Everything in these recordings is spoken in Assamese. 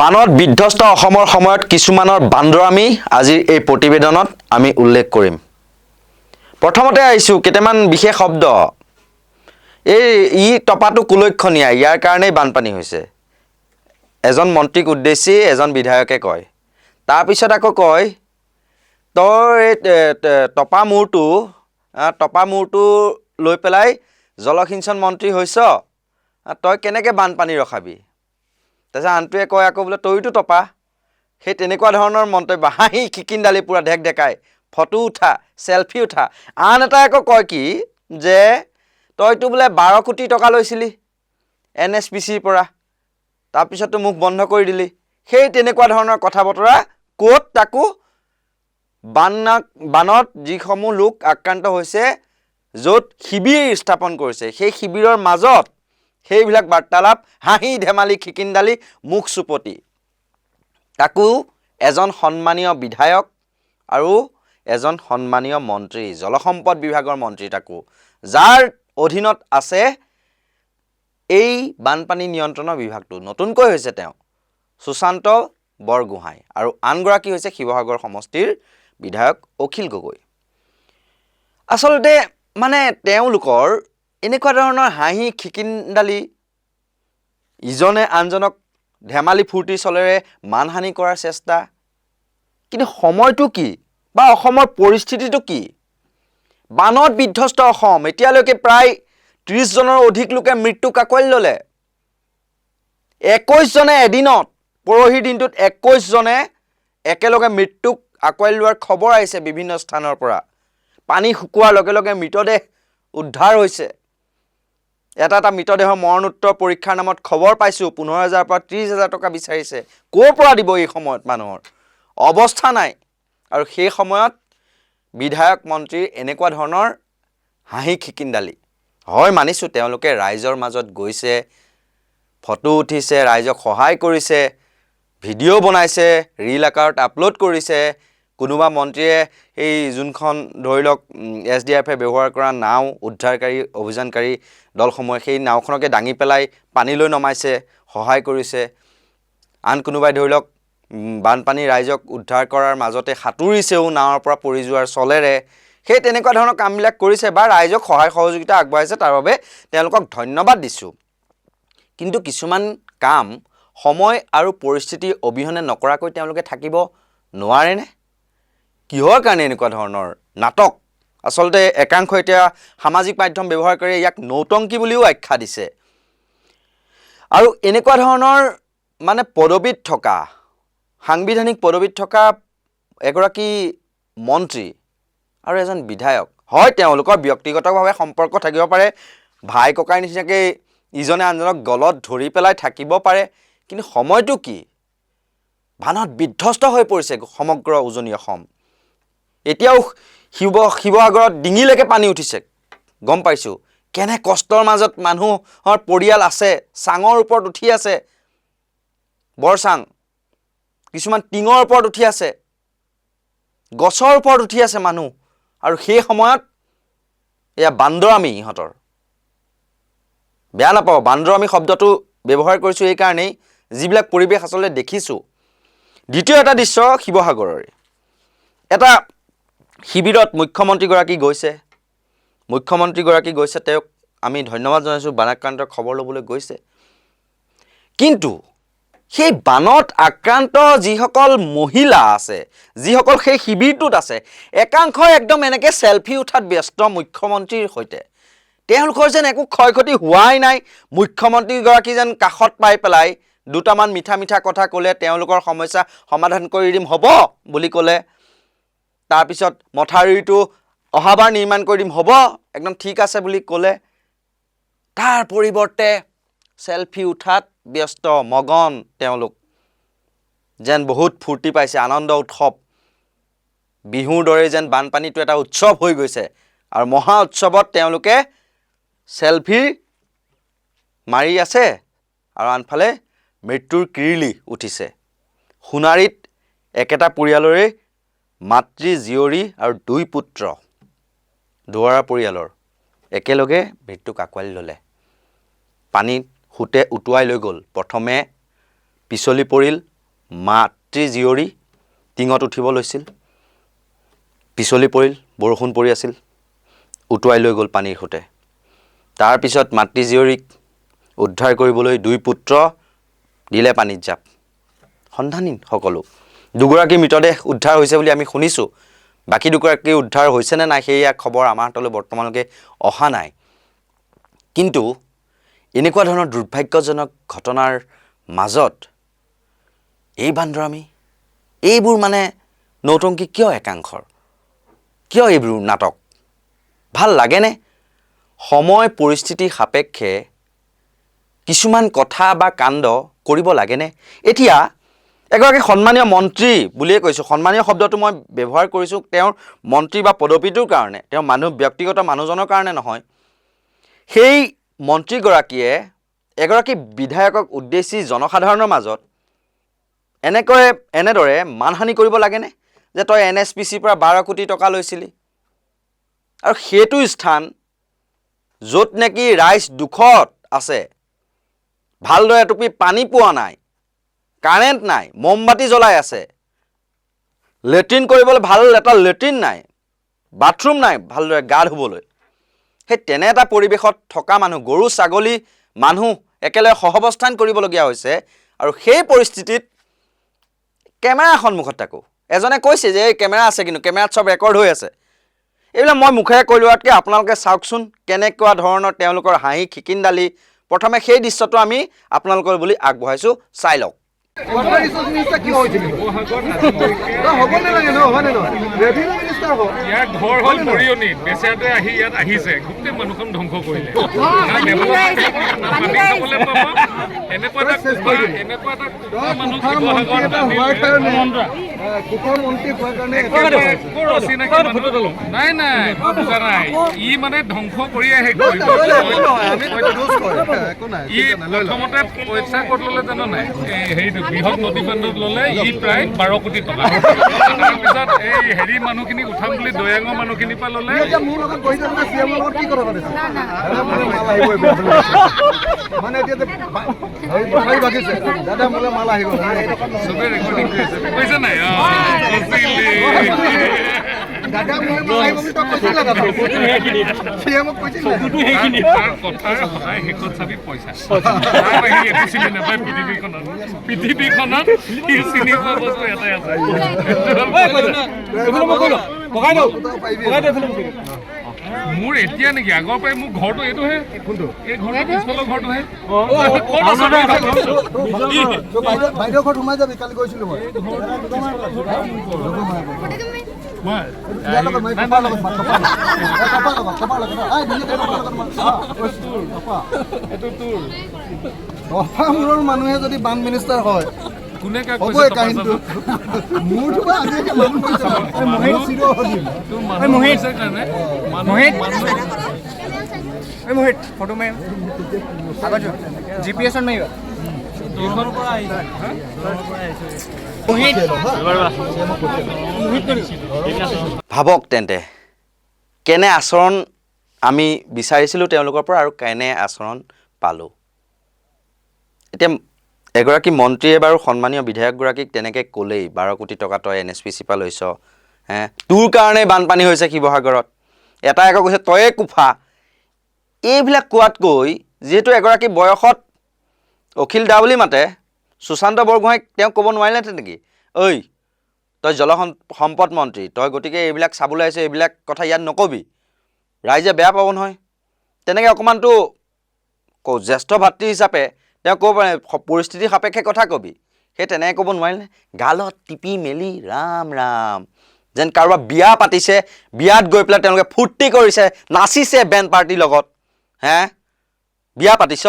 বানত বিধ্বস্ত অসমৰ সময়ত কিছুমানৰ বান্দৰামি আজিৰ এই প্ৰতিবেদনত আমি উল্লেখ কৰিম। প্ৰথমতে আহিছোঁ কেইটামান বিশেষ শব্দ। ই টপাটো কুলক্ষণীয়া, ইয়াৰ কাৰণেই বানপানী হৈছে। এজন মন্ত্ৰীক উদ্দেশ্যি এজন বিধায়কে কয়। তাৰপিছত আকৌ কয়, তই এই টপা মূৰটো লৈ পেলাই জলসিঞ্চন মন্ত্ৰী হৈছ, তই কেনেকৈ বানপানী ৰখাবি? তাৰপিছত আনটোৱে কয় আকৌ বোলে তইতো টপা। সেই তেনেকুৱা ধৰণৰ মন্তব্য, হাঁহি খিকিন্দালি পূৰা ঢেক ঢেকাই, ফটো উঠা, চেলফি উঠা। আন এটাই আকৌ কয় কি যে তইতো বোলে 12 কোটি টকা লৈছিলি NSPCৰ পৰা, তাৰপিছতো মোক বন্ধ কৰি দিলি। সেই তেনেকুৱা ধৰণৰ কথা বতৰা ক'ত তাকো বানত যিসমূহ লোক আক্ৰান্ত হৈছে, য'ত শিবিৰ স্থাপন কৰিছে, সেই শিবিৰৰ মাজত সেইবিলাক বাৰ্তালাপ, হাঁহি ধেমালি খিকিন্দালি, মুখ চুপতি। তাকো এজন সন্মানীয় বিধায়ক আৰু এজন সন্মানীয় মন্ত্ৰী, জলসম্পদ বিভাগৰ মন্ত্ৰী, তাকো যাৰ অধীনত আছে এই বানপানী নিয়ন্ত্ৰণৰ বিভাগটো। নতুনকৈ হৈছে তেওঁ সুশান্ত বৰগোহাঁই, আৰু আনগৰাকী হৈছে শিৱসাগৰ সমষ্টিৰ বিধায়ক অখিল গগৈ। আচলতে মানে তেওঁলোকৰ এনেকুৱা ধৰণৰ হাঁহি খিকিন্দালি, ইজনে আনজনক ধেমালি ফূৰ্তি চলেৰে মানহানি কৰাৰ চেষ্টা। কিন্তু সময়টো কি বা অসমৰ পৰিস্থিতিটো কি? বানত বিধ্বস্ত অসম, এতিয়ালৈকে প্ৰায় 30 জনৰ অধিক লোকে মৃত্যুক আঁকোৱালি ল'লে। 21 জনে এদিনত, পৰহিৰ দিনটোত 21 জনে একেলগে মৃত্যুক আঁকোৱালি লোৱাৰ খবৰ আহিছে বিভিন্ন স্থানৰ পৰা। পানী শুকোৱাৰ লগে লগে মৃতদেহ উদ্ধাৰ হৈছে। এটা মৃতদেহৰ মৰণোত্তৰ পৰীক্ষাৰ নামত খবৰ পাইছোঁ 15,000 পৰা 30,000 টকা বিচাৰিছে। ক'ৰ পৰা দিব এই সময়ত? মানুহৰ অৱস্থা নাই। আৰু সেই সময়ত বিধায়ক মন্ত্ৰীৰ এনেকুৱা ধৰণৰ হাঁহি খিকিন্দালি। হয়, মানিছোঁ তেওঁলোকে ৰাইজৰ মাজত গৈছে, ফটো উঠিছে, ৰাইজক সহায় কৰিছে, ভিডিঅ' বনাইছে, ৰীল আকাৰত আপলোড কৰিছে। কোনোবা মন্ত্ৰীয়ে এই যোনখন ধৰি লওক SDF ব্যৱহাৰ কৰা নাও, উদ্ধাৰকাৰী অভিযানকাৰী দলসমূহে সেই নাওখনকে দাঙি পেলাই পানীলৈ নমাইছে, সহায় কৰিছে। আন কোনোবাই ধৰি লওক বানপানী ৰাইজক উদ্ধাৰ কৰাৰ মাজতে সাঁতুৰিছেও নাৱৰ পৰা পৰি যোৱাৰ চলেৰে। সেই তেনেকুৱা ধৰণৰ কামবিলাক কৰিছে বা ৰাইজক সহায় সহযোগিতা আগবঢ়াইছে, তাৰ বাবে তেওঁলোকক ধন্যবাদ দিছোঁ। কিন্তু কিছুমান কাম সময় আৰু পৰিস্থিতি অবিহনে নকৰাকৈ তেওঁলোকে থাকিব নোৱাৰেনে? কিহৰ কাৰণে এনেকুৱা ধৰণৰ নাটক? আচলতে একাংশ এতিয়া সামাজিক মাধ্যম ব্যৱহাৰ কৰি ইয়াক নৌটংকী বুলিও আখ্যা দিছে। আৰু এনেকুৱা ধৰণৰ মানে পদবীত থকা, সাংবিধানিক পদবীত থকা এগৰাকী মন্ত্ৰী আৰু এজন বিধায়ক, হয় তেওঁলোকৰ ব্যক্তিগতভাৱে সম্পৰ্ক থাকিব পাৰে, ভাই ককাই নিচিনাকৈ ইজনে আনজনক গলত ধৰি পেলাই থাকিব পাৰে। কিন্তু সময়টো কি? বানত বিধ্বস্ত হৈ পৰিছে সমগ্ৰ উজনি অসম। এতিয়াও শিৱসাগৰত ডিঙিলৈকে পানী উঠিছে, গম পাইছোঁ। কেনে কষ্টৰ মাজত মানুহৰ পৰিয়াল আছে, চাঙৰ ওপৰত উঠি আছে, বৰচাং, কিছুমান টিঙৰ ওপৰত উঠি আছে, গছৰ ওপৰত উঠি আছে মানুহ। আৰু সেই সময়ত এয়া বান্দৰামি ইহঁতৰ। বেয়া নাপাব, বান্দৰামি শব্দটো ব্যৱহাৰ কৰিছোঁ এইকাৰণেই, যিবিলাক পৰিৱেশ আচলতে দেখিছোঁ। দ্বিতীয় এটা দৃশ্য শিৱসাগৰৰে। এটা শিবিৰত মুখ্যমন্ত্ৰীগৰাকী গৈছে, তেওঁক আমি ধন্যবাদ জনাইছোঁ, বানাক্ৰান্তৰ খবৰ ল'বলৈ গৈছে। কিন্তু সেই বানত আক্ৰান্ত যিসকল মহিলা আছে, যিসকল সেই শিবিৰটোত আছে, একাংশই একদম এনেকৈ চেলফি উঠাত ব্যস্ত মুখ্যমন্ত্ৰীৰ সৈতে। তেওঁলোকৰ যেন একো ক্ষয় ক্ষতি হোৱাই নাই। মুখ্যমন্ত্ৰীগৰাকী যেন কাষত পাই পেলাই দুটামান মিঠা মিঠা কথা ক'লে, তেওঁলোকৰ সমস্যা সমাধান কৰি দিম হ'ব বুলি ক'লে। তাৰপিছত মথাউৰিটো অহাবাৰ নিৰ্মাণ কৰি দিম হ'ব, একদম ঠিক আছে বুলি ক'লে। তাৰ পৰিৱৰ্তে চেলফি উঠাত ব্যস্ত, মগন তেওঁলোক। যেন বহুত ফূৰ্তি পাইছে, আনন্দ উৎসৱ। বিহুৰ দৰে যেন বানপানীটো এটা উৎসৱ হৈ গৈছে। আৰু মহা উৎসৱত তেওঁলোকে চেলফি মাৰি আছে, আৰু আনফালে মৃত্যুৰ কিৰিলি উঠিছে। সোণাৰীত একেটা পৰিয়ালৰে মাতৃ, জীয়ৰী আৰু 2 পুত্ৰ, দুৱাৰা পৰিয়ালৰ একেলগে মৃত্যুক আঁকোৱালি ল'লে। পানীত সুতে উটুৱাই লৈ গ'ল। প্ৰথমে পিছলি পৰিল মাতৃ জীয়ৰী টিঙত উঠিব লৈছিল পিছলি পৰিল বৰষুণ পৰি আছিল উটুৱাই লৈ গ'ল পানীৰ সৈতে তাৰপিছত মাতৃ জীয়ৰীক উদ্ধাৰ কৰিবলৈ দুই পুত্ৰ দিলে পানীত জাপ সন্ধানহীন সকলো দুগৰাকী মৃতদেহ উদ্ধাৰ হৈছে বুলি আমি শুনিছোঁ বাকী দুগৰাকী উদ্ধাৰ হৈছে নে নাই সেয়া খবৰ আমাৰ হাতলৈ বৰ্তমানলৈকে অহা নাই কিন্তু এনেকুৱা ধৰণৰ দুৰ্ভাগ্যজনক ঘটনাৰ মাজত এই বান্দৰামি এইবোৰ মানে নৌটংকী কিয় একাংশৰ কিয় এইবোৰ নাটক ভাল লাগেনে সময় পৰিস্থিতি সাপেক্ষে কিছুমান কথা বা কাণ্ড কৰিব লাগেনে এতিয়া এগৰাকী সন্মানীয় মন্ত্ৰী বুলিয়ে কৈছোঁ সন্মানীয় শব্দটো মই ব্যৱহাৰ কৰিছোঁ তেওঁৰ মন্ত্ৰী বা পদবীটোৰ কাৰণে তেওঁ ব্যক্তিগত মানুহজনৰ কাৰণে নহয় সেই মন্ত্ৰীগৰাকীয়ে এগৰাকী বিধায়কক উদ্দেশ্যি জনসাধাৰণৰ মাজত এনেদৰে মানহানি কৰিব লাগেনে যে তই NSPCৰ পৰা 12 কোটি টকা লৈছিলি আৰু সেইটো স্থান য'ত নেকি ৰাইজ দুখত আছে ভালদৰে এটুপি পানী পোৱা নাই কাৰেণ্ট নাই মমবাতি জ্বলাই আছে লেট্ৰিন কৰিবলৈ ভাল এটা লেট্ৰিন নাই বাথৰুম নাই ভালদৰে গা ধুবলৈ সেই তেনে এটা পৰিৱেশত থকা মানুহ গৰু ছাগলী মানুহ একেলগে সহৱস্থান কৰিবলগীয়া হৈছে আৰু সেই পৰিস্থিতিত কেমেৰা সন্মুখত থাকো এজনে কৈছে যে এই কেমেৰা আছে কিন্তু কেমেৰাত সব ৰেকৰ্ড হৈ আছে এইবিলাক মই মুখেৰে কৈ লোৱাতকৈ আপোনালোকে চাওকচোন কেনেকুৱা ধৰণৰ তেওঁলোকৰ হাঁহি খিকিন্দালি প্ৰথমে সেই দৃশ্যটো আমি আপোনালোকৰ বুলি আগবঢ়াইছোঁ চাই লওক ইয়াৰ ঘৰ হ'ল পৰিয়নিত বেচেৰাটোৱে আহি ইয়াত আহিছে গোটেই মানুহখন ধ্বংস কৰিলে পানী খাবলৈ পাব এনেকুৱা এটা মানুহ নাই নাই বুজা নাই ই মানে ধ্বংস কৰি আহে ই প্ৰথমতে পইচা ক'ত ল'লে জানো নাই হেৰিটো বৃহৎ নদী বান্ধত ল'লে ই প্ৰায় 12 কোটি টকা তাৰপিছত এই হেৰি মানুহখিনিক উঠাম বুলি দয়াঙৰ মানুহখিনিৰ পৰা ল'লে চবে ৰেকৰ্ডিং কৰি আছে কৈছে নাই পৃথিৱীখনত চিনি পোৱা বস্তু এটাই আছে মোৰ এতিয়া নেকি আগৰ পৰাই মোৰ ঘৰটো এইটোহে এই ঘৰটো পিছফালৰ ঘৰটোহে বাইদেউ ঘৰত সোমাই যাবি কালি গৈছিলো মূৰৰ মানুহে যদি বান মিনিষ্টাৰ হয় কোনে কাহিনীটো फोटो में GPS में ভাবক তেন্তে কেনে আচৰণ আমি বিচাৰিছিলোঁ তেওঁলোকৰ পৰা আৰু কেনে আচৰণ পালোঁ এতিয়া এগৰাকী মন্ত্ৰীয়ে বাৰু সন্মানীয় বিধায়কগৰাকীক তেনেকৈ ক'লেই 12 কোটি টকা তই NSPC পৰা লৈছ তোৰ কাৰণে বানপানী হৈছে শিৱসাগৰত এটা আকৌ কৈছে তয়ে কুফা এইবিলাক কোৱাতকৈ যিহেতু এগৰাকী বয়সত অখিল দা বুলি মাতে সুশান্ত বৰগোহাঁইক তেওঁ ক'ব নোৱাৰিলেহেঁতেন নেকি ঐ তই জলসম্পদ মন্ত্ৰী তই গতিকে এইবিলাক চাবলৈ আহিছ এইবিলাক কথা ইয়াত নকবি ৰাইজে বেয়া পাব নহয় তেনেকৈ অকণমানতো জ্যেষ্ঠ ভাতৃ হিচাপে তেওঁ ক'ব পাৰে পৰিস্থিতি সাপেক্ষে কথা কবি সেই তেনেকৈ ক'ব নোৱাৰিলে গালত টিপি মেলি ৰাম ৰাম যেন কাৰোবাৰ বিয়া পাতিছে বিয়াত গৈ পেলাই তেওঁলোকে ফূৰ্তি কৰিছে নাচিছে বেণ্ড পাৰ্টিৰ লগত বিয়া পাতিছ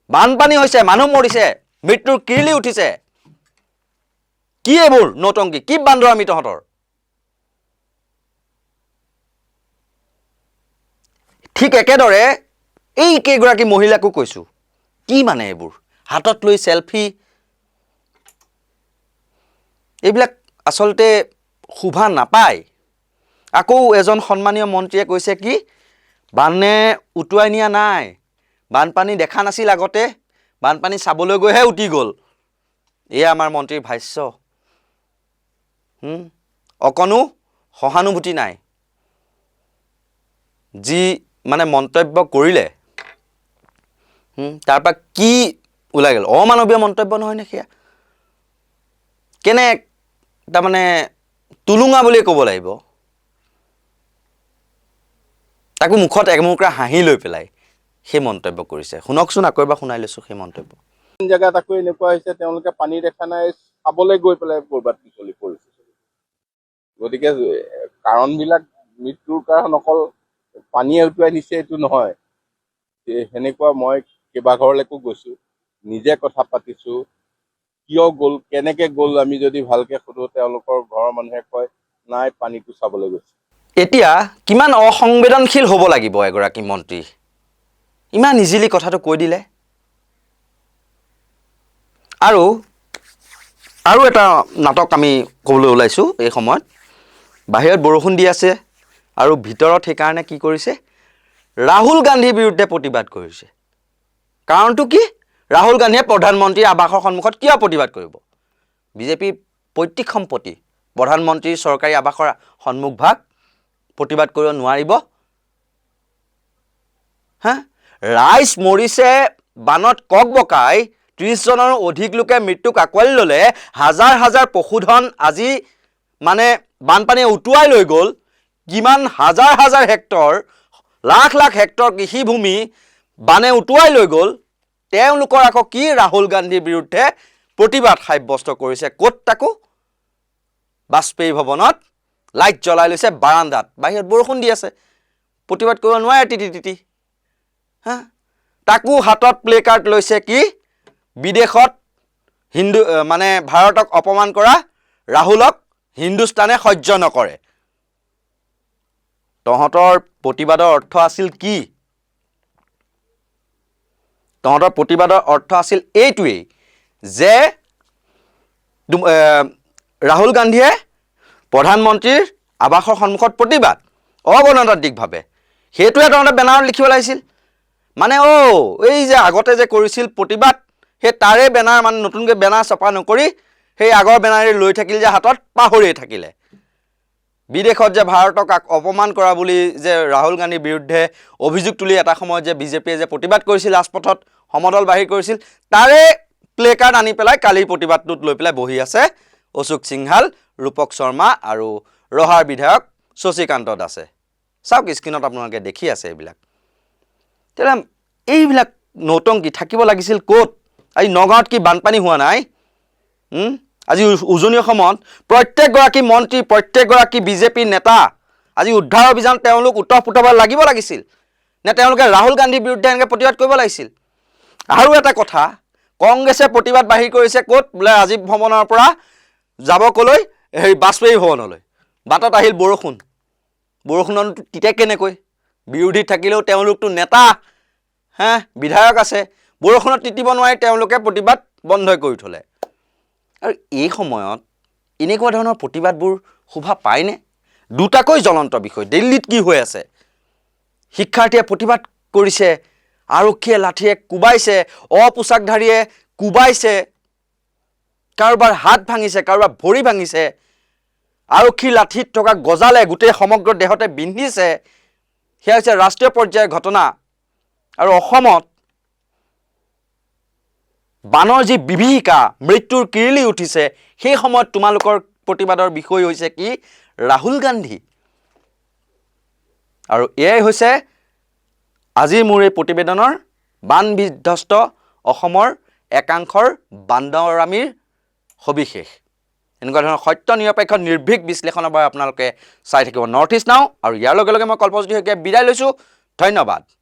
বানপানী হৈছে মানুহ মৰিছে মৃত্যুৰ কিৰলি উঠিছে কি এইবোৰ নৌটংকী কি বান্দৰামি তহঁতৰ ঠিক একেদৰে এই কেইগৰাকী মহিলাকো কৈছোঁ কি মানে এইবোৰ হাতত লৈ সেলফি এইবিলাক আচলতে শোভা নাপায় আকৌ এজন সন্মানীয় মন্ত্ৰীয়ে কৈছে কি বানে উটুৱাই নিয়া নাই বানপানী দেখা নাছিল আগতে বানপানী চাবলৈ গৈহে উটি গ'ল। এয়া আমাৰ মন্ত্ৰীৰ ভাষ্য। অকণো সহানুভূতি নাই। যি মানে মন্তব্য কৰিলে তাৰপৰা কি ওলাই গ'ল? অমানৱীয় মন্তব্য নহয়নে সেয়া? কেনে তাৰমানে টুলুঙা বুলিয়ে ক'ব লাগিব। তাকো মুখত এমুকৰা হাঁহি লৈ পেলাই সেই মন্তব্য কৰিছে। শুনকচোন, আকৌ এবাৰ শুনাই লৈছোঁ সেই মন্তব্য। জেগাত আকৌ এনেকুৱা হৈছে তেওঁলোকে পানী দেখা নাই, চাবলৈ গৈ পেলাই ক'ৰবাত পিছলি পৰিছে। গতিকে কাৰণবিলাক মৃত্যুৰ কাৰণ অকল পানীয়ে উটুৱাই নিছে এইটো নহয়। সেনেকুৱা মই কেইবাঘৰলৈকো গৈছোঁ, নিজে কথা পাতিছোঁ। কিয় গ'ল, কেনেকে গ'ল, আমি যদি ভালকে সোধো তেওঁলোকৰ ঘৰৰ মানুহে কয় নাই পানীটো চাবলৈ গৈছে। এতিয়া কিমান অসংবেদনশীল হ'ব লাগিব এগৰাকী মন্ত্ৰী, ইমান ইজিলি কথাটো কৈ দিলে। আৰু এটা নাটক আমি ক'বলৈ ওলাইছোঁ এই সময়ত। বাহিৰত বৰষুণ দি আছে আৰু ভিতৰত সেইকাৰণে কি কৰিছে, ৰাহুল গান্ধীৰ বিৰুদ্ধে প্ৰতিবাদ কৰিছে। কাৰণটো কি? ৰাহুল গান্ধীয়ে প্ৰধানমন্ত্ৰীৰ আৱাসৰ সন্মুখত কিয় প্ৰতিবাদ কৰিব? বিজেপি পৈতৃক সম্পত্তি, প্ৰধানমন্ত্ৰীৰ চৰকাৰী আৱাসৰ সন্মুখভাগ প্ৰতিবাদ কৰিব নোৱাৰিব? ৰাইজ মৰিছে বানত কক বকাই, 30 জনৰো অধিক লোকে মৃত্যুক আঁকোৱালি ল'লে, হাজাৰ হাজাৰ পশুধন আজি মানে বানপানীয়ে উটুৱাই লৈ গ'ল। কিমান হাজাৰ হাজাৰ হেক্টৰ, লাখ লাখ হেক্টৰ কৃষিভূমি বানে উটুৱাই লৈ গ'ল। তেওঁলোকৰ আকৌ কি ৰাহুল গান্ধীৰ বিৰুদ্ধে প্ৰতিবাদ সাব্যস্ত কৰিছে? ক'ত? তাকো বাজপেয়ী ভৱনত লাইট জ্বলাই লৈছে বাৰান্দাত। বাহিৰত বৰষুণ দি আছে, প্ৰতিবাদ কৰিব নোৱাৰে তিতি। তাকো হাতত প্লে কাৰ্ড লৈছে কি? বিদেশত মানে ভাৰতক অপমান কৰা ৰাহুলক হিন্দুস্তানে সহ্য নকৰে। তহঁতৰ প্ৰতিবাদৰ অৰ্থ আছিল কি? তহঁতৰ প্ৰতিবাদৰ অৰ্থ আছিল এইটোৱেই যে ৰাহুল গান্ধীয়ে প্ৰধানমন্ত্ৰীৰ আৱাসৰ সন্মুখত প্ৰতিবাদ অগণতান্ত্ৰিকভাৱে, সেইটোৱে তহঁতে বেনাৰত লিখিব লাগিছিল। মানে এই যে আগতে যে কৰিছিল প্ৰতিবাদ, সেই তাৰে বেনাৰ, মানে নতুনকৈ বেনাৰ ছপা নকৰি সেই আগৰ বেনাৰে লৈ থাকিল যে হাতত, পাহৰিয়ে থাকিলে। বিদেশত যে ভাৰতক অপমান কৰা বুলি যে ৰাহুল গান্ধীৰ বিৰুদ্ধে অভিযোগ তুলি এটা সময়ত যে বিজেপিয়ে যে প্ৰতিবাদ কৰিছিল, ৰাজপথত সমদল বাহিৰ কৰিছিল, তাৰে প্লে কাৰ্ড আনি পেলাই কালিৰ প্ৰতিবাদটোত লৈ পেলাই বহি আছে অশোক সিংহাল, ৰূপক শৰ্মা আৰু ৰহাৰ বিধায়ক শশীকান্ত দাসে। চাওক, স্ক্ৰীণত আপোনালোকে দেখি আছে এইবিলাক। তেতিয়া এইবিলাক নৌটংকি থাকিব লাগিছিল ক'ত? আজি নগাঁৱত কি বানপানী হোৱা নাই? আজি উজনি অসমত প্ৰত্যেকগৰাকী মন্ত্ৰী, প্ৰত্যেকগৰাকী বিজেপি নেতা আজি উদ্ধাৰ অভিযান তেওঁলোক উতঃপুতঃ লাগিব লাগিছিল নে তেওঁলোকে ৰাহুল গান্ধীৰ বিৰুদ্ধে এনেকৈ প্ৰতিবাদ কৰিব লাগিছিল? আৰু এটা কথা, কংগ্ৰেছে প্ৰতিবাদ বাহিৰ কৰিছে ক'ত? বোলে ৰাজীৱ ভৱনৰ পৰা যাব ক'লৈ? বাজপেয়ী ভৱনলৈ। বাটত আহিল বৰষুণ, বৰষুণত তিতে কেনেকৈ? বিৰোধীত থাকিলেও তেওঁলোকতো নেতা, বিধায়ক আছে, বৰষুণত তিতিব নোৱাৰি তেওঁলোকে প্ৰতিবাদ বন্ধই কৰি থ'লে। আৰু এই সময়ত এনেকুৱা ধৰণৰ প্ৰতিবাদবোৰ শোভা পায়নে? দুটাকৈ জ্বলন্ত বিষয়। দিল্লীত কি হৈ আছে? শিক্ষাৰ্থীয়ে প্ৰতিবাদ কৰিছে, আৰক্ষীয়ে লাঠিয়ে কোবাইছে, অপোচাকধাৰীয়ে কোবাইছে, কাৰোবাৰ হাত ভাঙিছে, কাৰোবাৰ ভৰি ভাঙিছে, আৰক্ষীৰ লাঠিত থকা গজালে গোটেই সমগ্ৰ দেহতে বিন্ধিছে। সেয়া হৈছে ৰাষ্ট্ৰীয় পৰ্যায়ৰ ঘটনা। আৰু অসমত বানৰ যি বিভীষিকা, মৃত্যুৰ কিৰিলি উঠিছে, সেই সময়ত তোমালোকৰ প্ৰতিবাদৰ বিষয় হৈছে কি? ৰাহুল গান্ধী। আৰু এয়াই হৈছে আজিৰ মোৰ এই প্ৰতিবেদনৰ বান বিধ্বস্ত অসমৰ একাংশৰ বান্দৰামীৰ সবিশেষ। এনেকুৱা ধৰণৰ সত্য নিৰপেক্ষ নিৰ্ভীক বিশ্লেষণৰ বাবে আপোনালোকে চাই থাকিব নৰ্থ ইষ্ট নাও। আৰু ইয়াৰ লগে লগে মই কল্পজ্যোতি শইকীয়াই বিদায় লৈছোঁ। ধন্যবাদ।